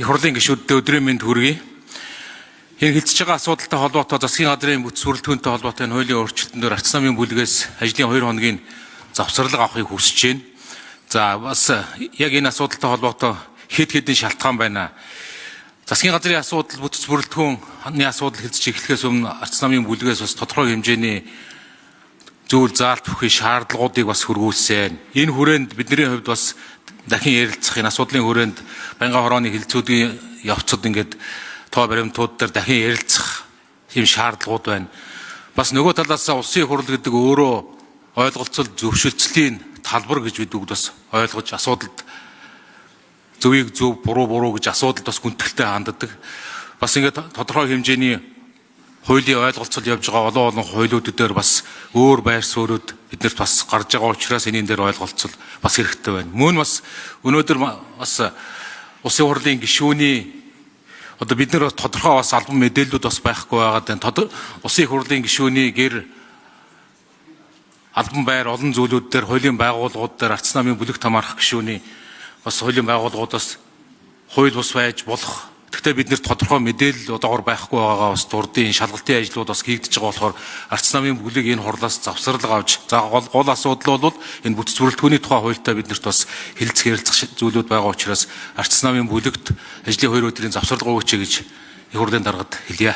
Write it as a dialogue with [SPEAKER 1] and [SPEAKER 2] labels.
[SPEAKER 1] их хурлын гишүүддээ өдрийн мэнд хүргэе. Энэ хилцэж байгаа асуудалтай холбоотой засгийн газрын бүтэц бүрэлдэхүүнтэй холбоотой энэ хуулийн өөрчлөлтөөр арчс намын бүлгээс ажлын 2 хоногийн завсарлага авахыг хүсэж байна. За бас яг энэ асуудалтай холбоотой хэд хэдэн шалтгаан байна. Засгийн газрын асуудал бүтэц бүрэлдэхүүний асуудал хилцэж эхлэхээс өмнө арчс намын бүлгээс бас тодорхой хэмжээний зүйл заалт бүхий шаардлагуудыг бас хөргүүлсэн. Энэ хүрээнд бидний хувьд бас дахин ярилцах энэ асуудлын хүрээнд Баянган хорооны хилцүүдийн явцад ингээд тоо баримтууд дээр дахин ярилцах юм шаардлагууд байна. Бас нөгөө талаас улсын хурал гэдэг өөрөө ойлголцол зөвшөлтслийн талбар гэж бид бас ойлгож асуудалд зөвийг зөв буруу гэж асуудалд бас гүнтгэлтэй ханддаг. Бас ингээд тодорхой хэмжээний хуулийн ойлголцол явж байгаа олон хуулиуд дээр бас өөр байр суурьуд биднэрт бас гарч байгаа учраас энэний дээр ойлголцол бас хэрэгтэй байна. Мөн бас өнөөдөр бас улсын хурлын гишүүний одоо бид нар тодорхой бас албан мэдээллүүд бас байхгүй байгаад байна. Улсын хурлын гишүүний гэр албан байр олон зүйлүүд дээр хуулийн байгууллагууд дээр арчс намын бүлэг хамаарах гишүүний бас хуулийн байгууллагуудаас хууль бус байж болох. Гэхдээ бид нэр тодорхой мэдээлэл одоогор байхгүй байгаагаа бас дурдын шалгалтын ажлууд бас хийгдэж байгаа болохоор арчс намын бүлэг энэ хурлаас завсарлага авч за гол асуудал бол энэ бүтэц бүрэлдэхүүний тухай хуультай биднэрт бас хэлэлцэх ярилцах зүйлүүд байгаа учраас арчс намын бүлэгт ажлын 2 өдрийн завсарлага өгөөч гэж их хурлын даргад хэлье.